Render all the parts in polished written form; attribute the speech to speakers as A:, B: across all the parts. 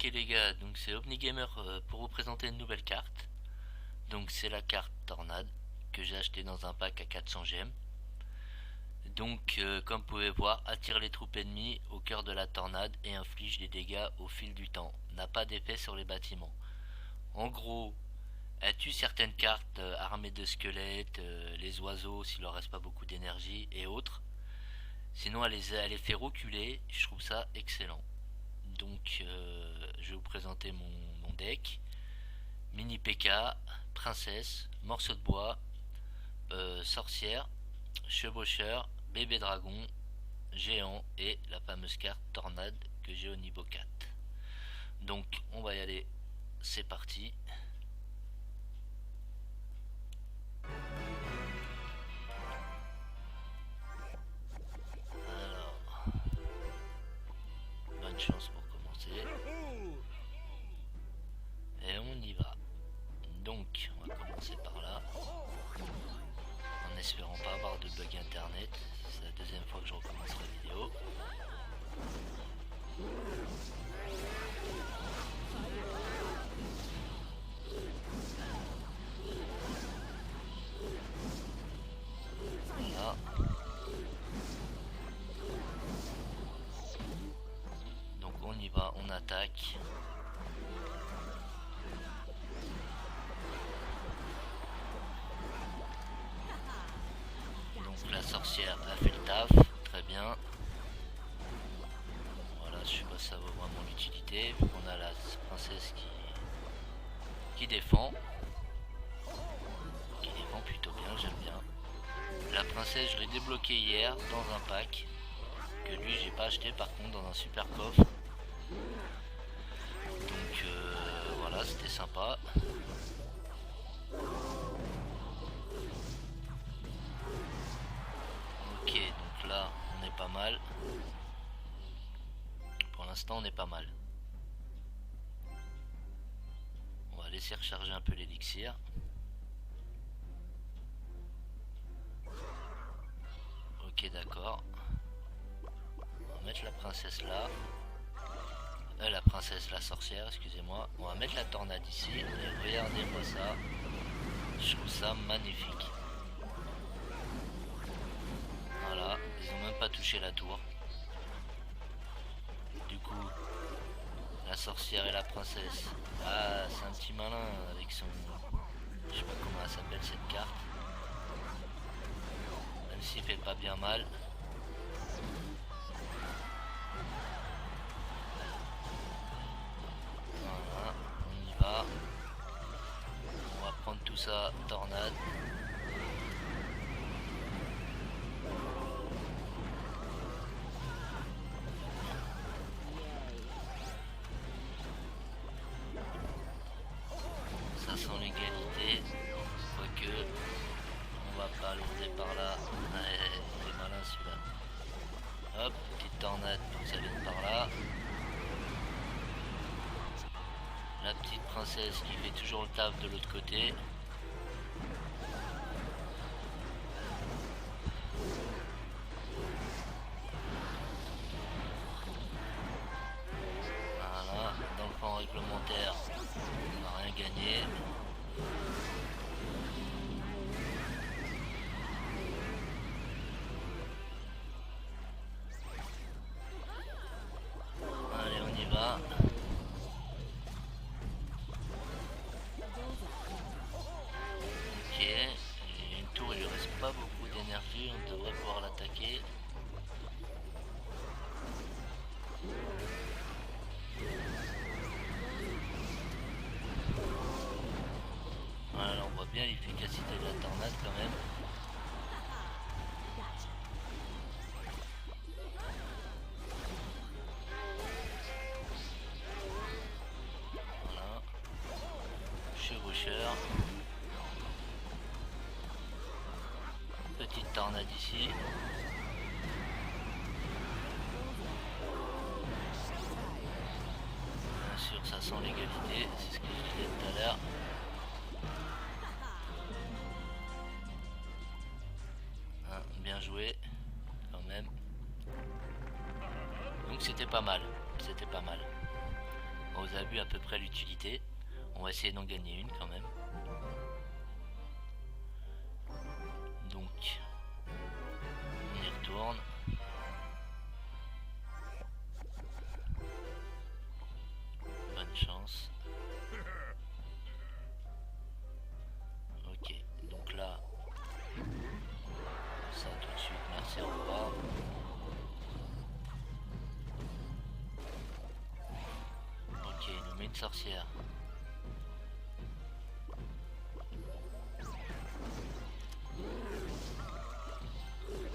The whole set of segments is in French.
A: les gars, donc c'est OmniGamer pour vous présenter une nouvelle carte. Donc c'est la carte Tornade que j'ai acheté dans un pack à 400 gemmes. Donc comme vous pouvez voir, attire les troupes ennemies au cœur de la tornade et inflige des dégâts au fil du temps. N'a pas d'effet sur les bâtiments. En gros, elle tue certaines cartes armées de squelettes, les oiseaux s'il leur reste pas beaucoup d'énergie et autres. Sinon elle les fait reculer, je trouve ça excellent. Donc je vais vous présenter mon deck. Mini PK, princesse, morceau de bois, sorcière, chevaucheur, bébé dragon, géant et la fameuse carte tornade que j'ai au niveau 4. Donc on va y aller, c'est parti. Alors, bonne chance pour commencer. Et on y va. Donc on va commencer par là. En espérant pas avoir de bug internet. C'est la deuxième fois que je recommence la vidéo. Voilà. Donc on y va, on attaque. Donc la sorcière a fait le taf, très bien. Voilà, je sais pas si ça vaut vraiment l'utilité, vu qu'on a la princesse qui défend. Qui défend plutôt bien, j'aime bien. La princesse, je l'ai débloquée hier dans un pack. Que lui, j'ai pas acheté par contre dans un super coffre. Donc voilà, c'était sympa. Ok, donc là, on est pas mal. Pour l'instant, on est pas mal. On va laisser recharger un peu l'élixir. Ok, d'accord. On va mettre la princesse là. La sorcière, excusez-moi. On va mettre la tornade ici. Et regardez-moi ça. Je trouve ça magnifique. Voilà, ils ont même pas touché la tour. Du coup, la sorcière et la princesse. Ah, c'est un petit malin avec son... Je sais pas comment elle s'appelle cette carte. Même s'il fait pas bien mal. Voilà, on y va. On va prendre tout ça, tornade. Ça sent l'égalité. Quoique, on va pas lourder par là. Ouais, il est malin celui-là. Hop, petite tornade pour que ça vienne par là. La petite princesse qui fait toujours le taf de l'autre côté. Voilà, dans le plan réglementaire, on n'a rien gagné. Allez, on y va. Ok, j'ai une tour, il lui reste pas beaucoup d'énergie, on devrait pouvoir l'attaquer. Voilà, on voit bien l'efficacité de la tornade quand même. Voilà. Chevaucheur. Petite tornade ici. Bien sûr, ça sent l'égalité, c'est ce que je disais tout à l'heure. Hein, bien joué, quand même. Donc c'était pas mal, c'était pas mal. On vous a vu à peu près l'utilité. On va essayer d'en gagner une quand même. Donc, on y retourne. Bonne chance. Ok, donc là, ça tout de suite, merci, au revoir. Ok, il nous met une sorcière.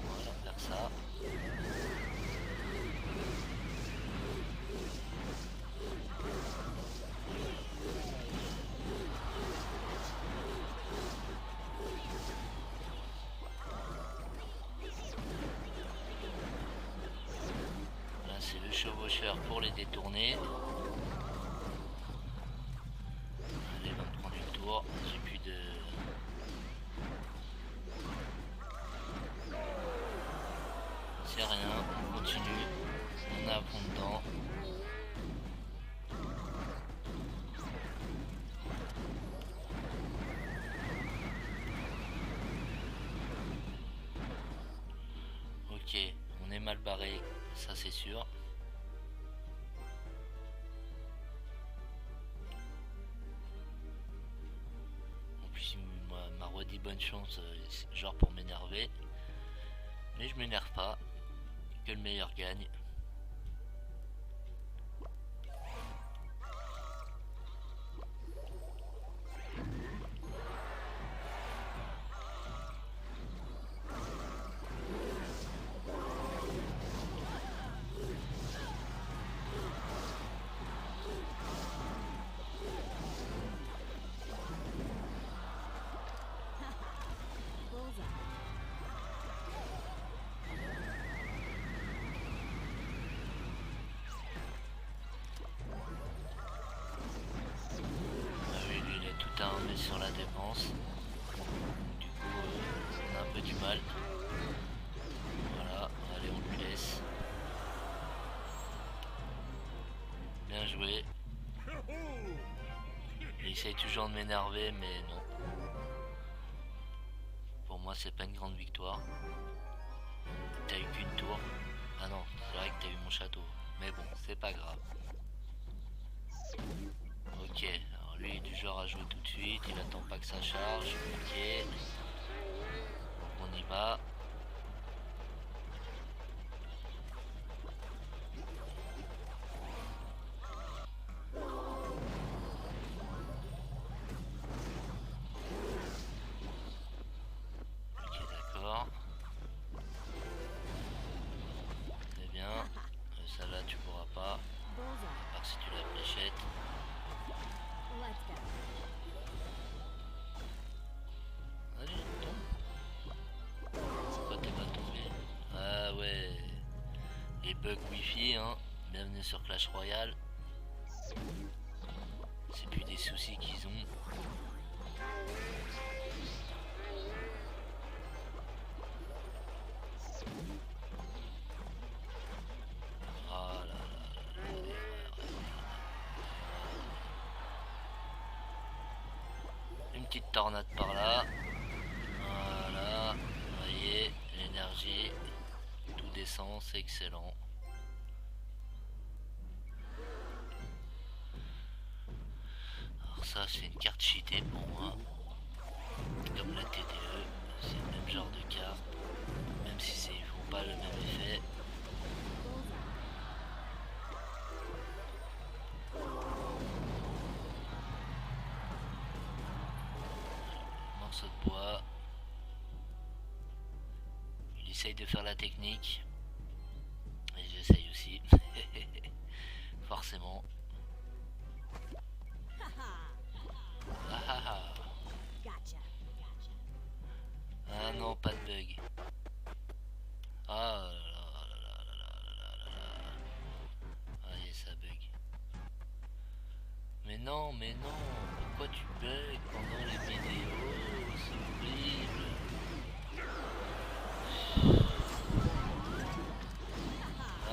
A: Voilà, faire ça. Là, c'est le chevaucheur pour les détourner. Allez, va me prendre le tour. J'ai plus de... C'est rien, on continue. On a à fond dedans. Ok, on est mal barré, ça c'est sûr. En plus, il m'a redit bonne chance, genre pour m'énerver. Mais je m'énerve pas, que le meilleur gagne. On est sur la défense. Du coup, on a un peu du mal. Voilà, allez, on lui laisse. Bien joué. Il essaye toujours de m'énerver, mais non. Pour moi, c'est pas une grande victoire. T'as eu qu'une tour. Ah non, c'est vrai que t'as eu mon château. Mais bon, c'est pas grave. Ok, alors lui il est du genre à jouer tout de suite, il attend pas que ça charge. Ok, on y va. Ok, d'accord. C'est bien. Ça là tu pourras pas. À part si tu la fléchette. Allez, tombe. Pourquoi t'es pas tombé? Ah ouais. Les bugs wifi, hein. Bienvenue sur Clash Royale. C'est plus des soucis qu'ils ont. Oh là là. Une petite tornade par là. Voilà. Vous voyez, l'énergie. Tout descend, c'est excellent. Alors ça, c'est une carte cheatée pour moi. Comme la TDE, c'est le même genre de carte. Même si ils font pas le même effet. Morceau de bois. Il essaye de faire la technique. Et j'essaye aussi. Forcément. Ah ah ah. Ah non, pas de bug. Ah là là là là là là là là. Ah, ça bug. Mais non, pourquoi tu bugs pendant les vidéos? C'est horrible.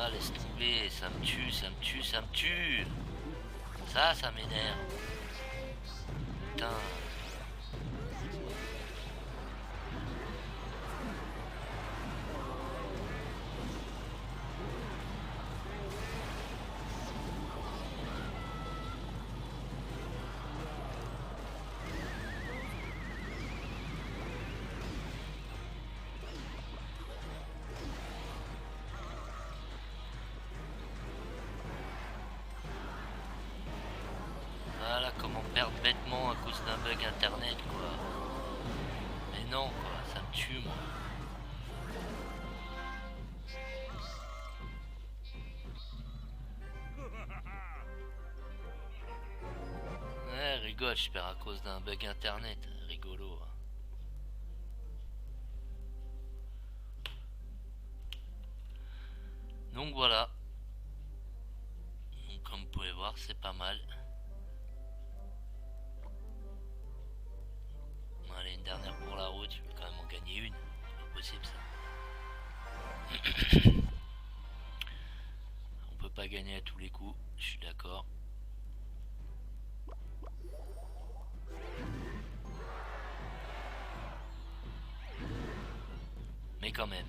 A: Ah, laisse tomber, ça me tue, ça me tue, ça me tue. Ça m'énerve. Putain. Voilà comment perdre bêtement à cause d'un bug internet quoi. Mais non quoi, ça me tue moi. Ouais, rigole, je perds à cause d'un bug internet, rigolo. Donc voilà. Donc, comme vous pouvez voir, c'est pas mal. Allez, une dernière pour la route, je vais quand même en gagner une. C'est pas possible ça. On peut pas gagner à tous les coups, je suis d'accord. Mais quand même.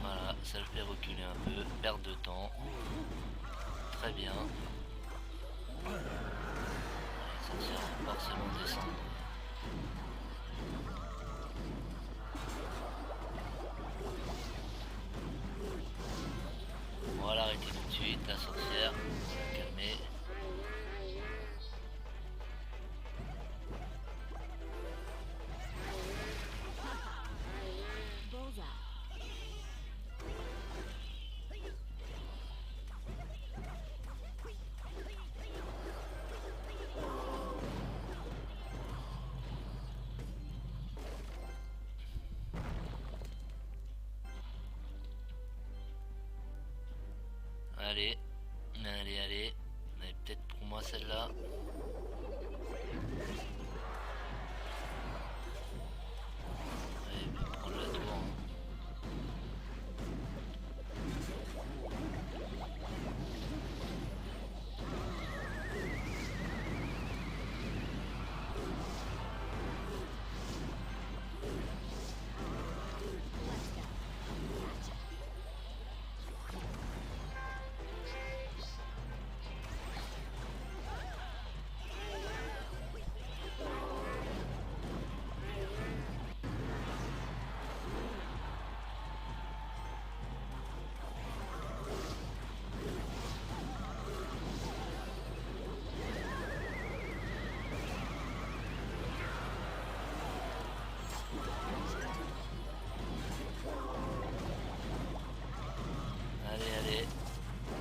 A: Voilà, ça le fait reculer un peu, perte de temps. Très bien. Ça sert forcément de descendre. On va l'arrêter tout de suite, la sorcière. On va calmer. Allez, allez. Peut-être pour moi celle-là. Allez, je vais prendre la tour.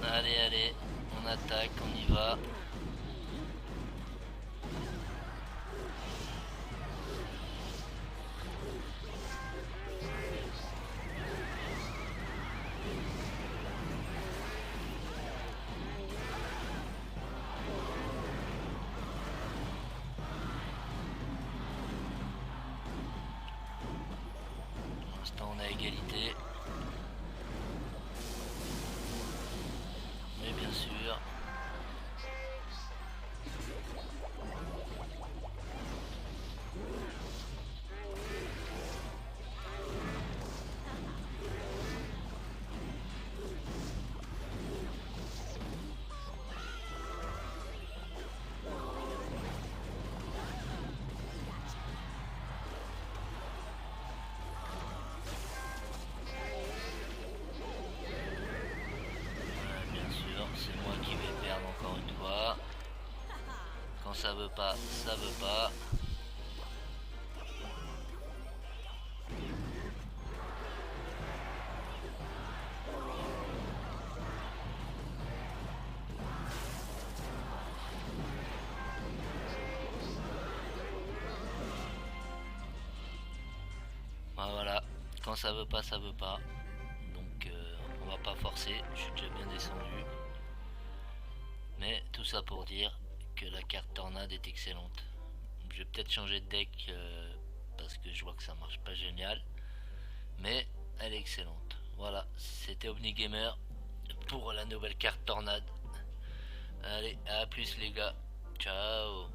A: Allez, on attaque, on y va. Pour l'instant on a égalité. Mais bien sûr. C'est moi qui vais perdre encore une fois. Quand ça veut pas, ça veut pas. quand ça veut pas, ça veut pas. Donc on va pas forcer, je suis déjà bien descendu. Mais tout ça pour dire que la carte tornade est excellente. Je vais peut-être changer de deck parce que je vois que ça marche pas génial. Mais elle est excellente. Voilà, c'était OVNI Gamer pour la nouvelle carte tornade. Allez, à plus les gars. Ciao.